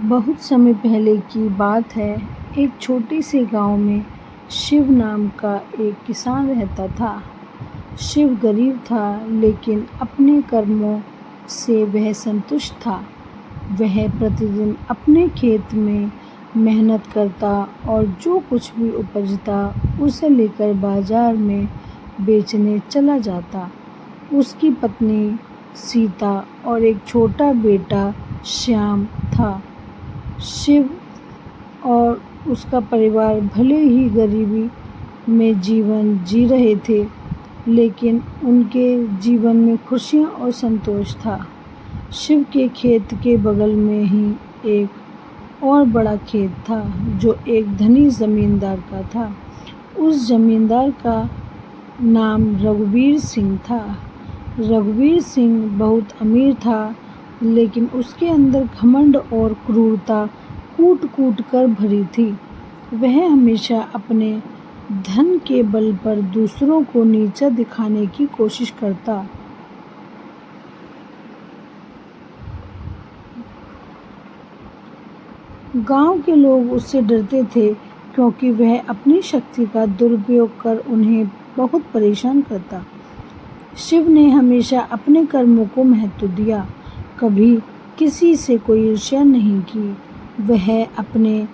बहुत समय पहले की बात है। एक छोटे से गांव में शिव नाम का एक किसान रहता था। शिव गरीब था, लेकिन अपने कर्मों से वह संतुष्ट था। वह प्रतिदिन अपने खेत में मेहनत करता और जो कुछ भी उपजता उसे लेकर बाजार में बेचने चला जाता। उसकी पत्नी सीता और एक छोटा बेटा श्याम था। शिव और उसका परिवार भले ही गरीबी में जीवन जी रहे थे, लेकिन उनके जीवन में खुशियाँ और संतोष था। शिव के खेत के बगल में ही एक और बड़ा खेत था, जो एक धनी जमींदार का था। उस जमींदार का नाम रघुवीर सिंह था। रघुवीर सिंह बहुत अमीर था, लेकिन उसके अंदर घमंड और क्रूरता कूट-कूट कर भरी थी। वह हमेशा अपने धन के बल पर दूसरों को नीचा दिखाने की कोशिश करता। गांव के लोग उससे डरते थे, क्योंकि वह अपनी शक्ति का दुरुपयोग कर उन्हें बहुत परेशान करता। शिव ने हमेशा अपने कर्मों को महत्व दिया, कभी किसी से कोई ईर्ष्या नहीं की। वह अपने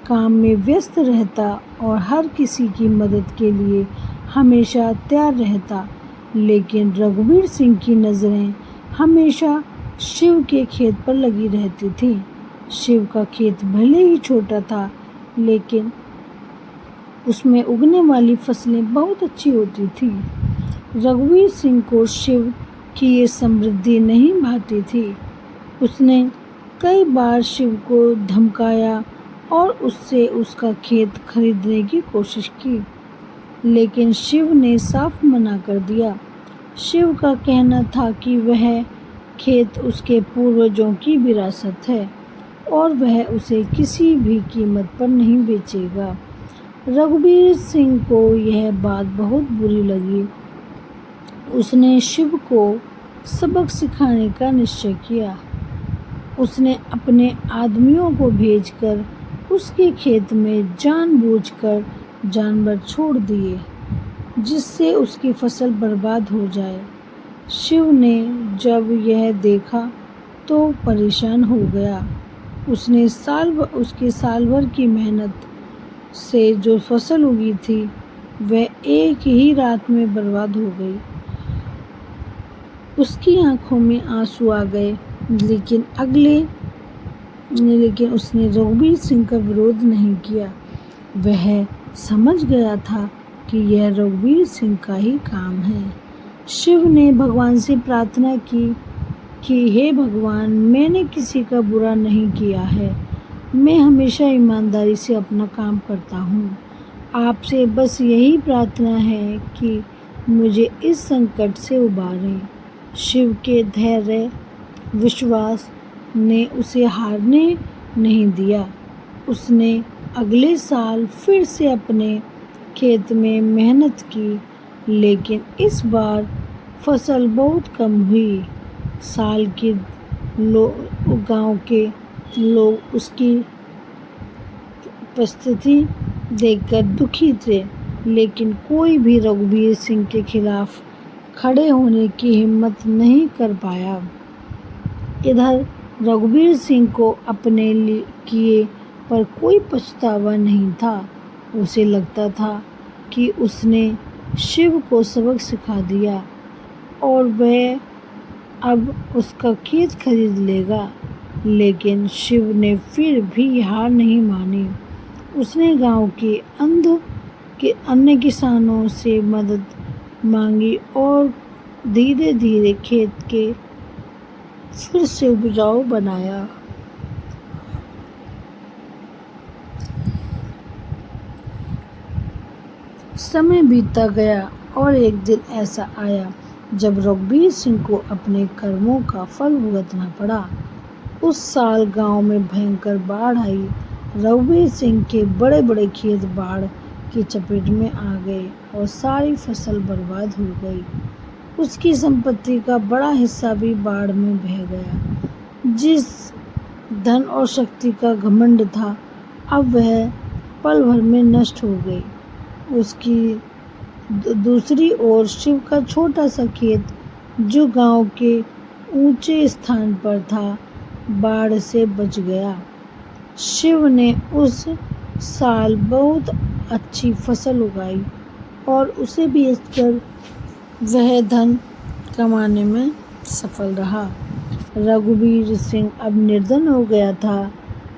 काम में व्यस्त रहता और हर किसी की मदद के लिए हमेशा तैयार रहता। लेकिन रघुवीर सिंह की नज़रें हमेशा शिव के खेत पर लगी रहती थी। शिव का खेत भले ही छोटा था, लेकिन उसमें उगने वाली फसलें बहुत अच्छी होती थी। रघुवीर सिंह को शिव की ये समृद्धि नहीं भाती थी। उसने कई बार शिव को धमकाया और उससे उसका खेत खरीदने की कोशिश की, लेकिन शिव ने साफ मना कर दिया। शिव का कहना था कि वह खेत उसके पूर्वजों की विरासत है और वह उसे किसी भी कीमत पर नहीं बेचेगा। रघुवीर सिंह को यह बात बहुत बुरी लगी। उसने शिव को सबक सिखाने का निश्चय किया। उसने अपने आदमियों को भेजकर उसके खेत में जानबूझकर जानवर छोड़ दिए, जिससे उसकी फसल बर्बाद हो जाए। शिव ने जब यह देखा तो परेशान हो गया। उसके साल भर की मेहनत से जो फसल उगी थी, वह एक ही रात में बर्बाद हो गई। उसकी आंखों में आंसू आ गए, लेकिन उसने रघुवीर सिंह का विरोध नहीं किया। वह समझ गया था कि यह रघुवीर सिंह का ही काम है। शिव ने भगवान से प्रार्थना की कि हे भगवान, मैंने किसी का बुरा नहीं किया है। मैं हमेशा ईमानदारी से अपना काम करता हूँ। आपसे बस यही प्रार्थना है कि मुझे इस संकट से उबारें। शिव के धैर्य विश्वास ने उसे हारने नहीं दिया। उसने अगले साल फिर से अपने खेत में मेहनत की, लेकिन इस बार फसल बहुत कम हुई। गांव के लोग उसकी परिस्थिति देखकर दुखी थे, लेकिन कोई भी रघुवीर सिंह के खिलाफ खड़े होने की हिम्मत नहीं कर पाया। इधर रघुवीर सिंह को अपने किए पर कोई पछतावा नहीं था। उसे लगता था कि उसने शिव को सबक सिखा दिया और वह अब उसका खेत खरीद लेगा। लेकिन शिव ने फिर भी हार नहीं मानी। उसने गांव के अन्य किसानों से मदद मांगी और धीरे धीरे खेत के फिर से उपजाऊ बनाया। समय बीतता गया और एक दिन ऐसा आया जब रघुवीर सिंह को अपने कर्मों का फल भुगतना पड़ा। उस साल गांव में भयंकर बाढ़ आई। रघुवीर सिंह के बड़े बड़े खेत बाढ़ की चपेट में आ गए और सारी फसल बर्बाद हो गई। उसकी संपत्ति का बड़ा हिस्सा भी बाढ़ में बह गया। धन और शक्ति का घमंड था, अब वह पल भर में नष्ट हो गई। उसकी दूसरी ओर शिव का छोटा सा खेत, जो गांव के ऊंचे स्थान पर था, बाढ़ से बच गया। शिव ने उस साल बहुत अच्छी फसल उगाई और उसे बेचकर वह धन कमाने में सफल रहा। रघुवीर सिंह अब निर्धन हो गया था।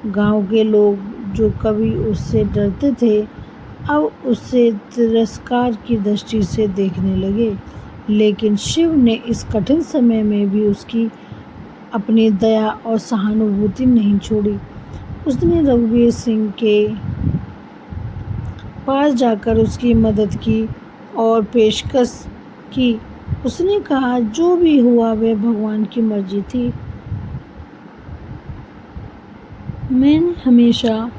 गांव के लोग जो कभी उससे डरते थे, अब उसे तिरस्कार की दृष्टि से देखने लगे। लेकिन शिव ने इस कठिन समय में भी उसकी अपनी दया और सहानुभूति नहीं छोड़ी। उसने रघुवीर सिंह के पास जाकर उसकी मदद की और पेशकश की। उसने कहा, जो भी हुआ वह भगवान की मर्जी थी। मैंने हमेशा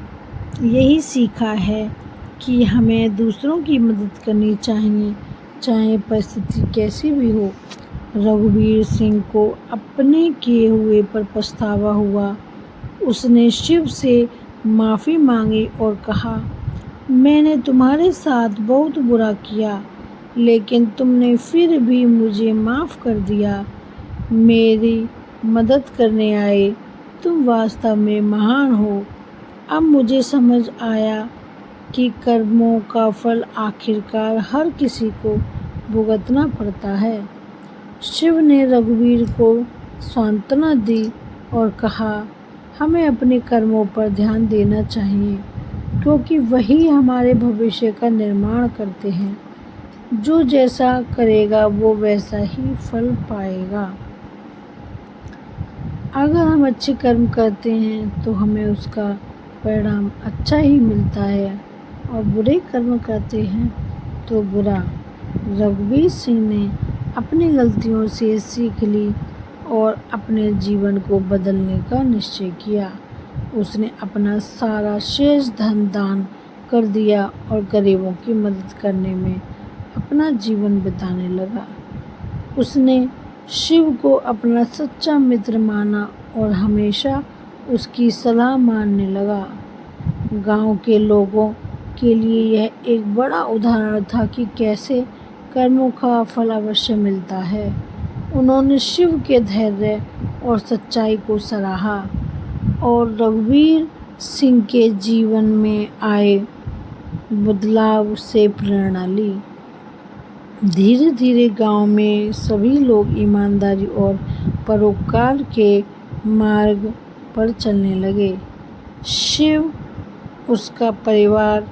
यही सीखा है कि हमें दूसरों की मदद करनी चाहिए, चाहे परिस्थिति कैसी भी हो। रघुवीर सिंह को अपने किए हुए पर पछतावा हुआ। उसने शिव से माफ़ी मांगी और कहा, मैंने तुम्हारे साथ बहुत बुरा किया, लेकिन तुमने फिर भी मुझे माफ़ कर दिया। मेरी मदद करने आए, तुम वास्तव में महान हो। अब मुझे समझ आया कि कर्मों का फल आखिरकार हर किसी को भुगतना पड़ता है। शिव ने रघुवीर को सांत्वना दी और कहा, हमें अपने कर्मों पर ध्यान देना चाहिए, क्योंकि वही हमारे भविष्य का निर्माण करते हैं। जो जैसा करेगा वो वैसा ही फल पाएगा। अगर हम अच्छे कर्म करते हैं तो हमें उसका परिणाम अच्छा ही मिलता है, और बुरे कर्म करते हैं तो बुरा। रघुवीर सिंह ने अपनी गलतियों से सीख ली और अपने जीवन को बदलने का निश्चय किया। उसने अपना सारा शेष धन दान कर दिया और गरीबों की मदद करने में अपना जीवन बिताने लगा। उसने शिव को अपना सच्चा मित्र माना और हमेशा उसकी सलाह मानने लगा। गांव के लोगों के लिए यह एक बड़ा उदाहरण था कि कैसे कर्मों का फल अवश्य मिलता है। उन्होंने शिव के धैर्य और सच्चाई को सराहा और रघुवीर सिंह के जीवन में आए बदलाव से प्रेरणा ली। धीरे धीरे गांव में सभी लोग ईमानदारी और परोपकार के मार्ग पर चलने लगे। शिव, उसका परिवार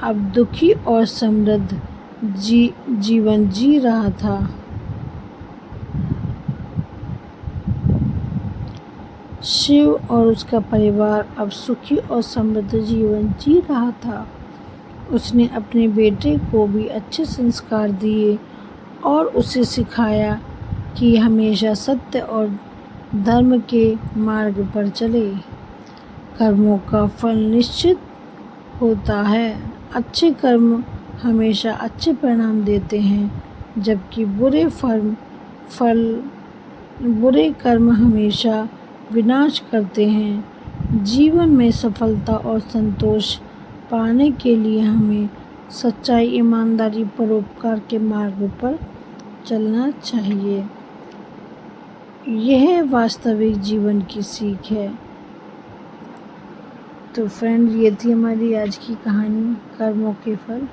अब दुखी और समृद्ध जीवन जी रहा था। शिव और उसका परिवार अब सुखी और समृद्ध जीवन जी रहा था। उसने अपने बेटे को भी अच्छे संस्कार दिए और उसे सिखाया कि हमेशा सत्य और धर्म के मार्ग पर चले। कर्मों का फल निश्चित होता है। अच्छे कर्म हमेशा अच्छे परिणाम देते हैं, जबकि बुरे कर्म हमेशा विनाश करते हैं। जीवन में सफलता और संतोष पाने के लिए हमें सच्चाई, ईमानदारी, परोपकार के मार्ग पर चलना चाहिए। यह वास्तविक जीवन की सीख है। तो फ्रेंड, ये थी हमारी आज की कहानी, कर्मों के फल।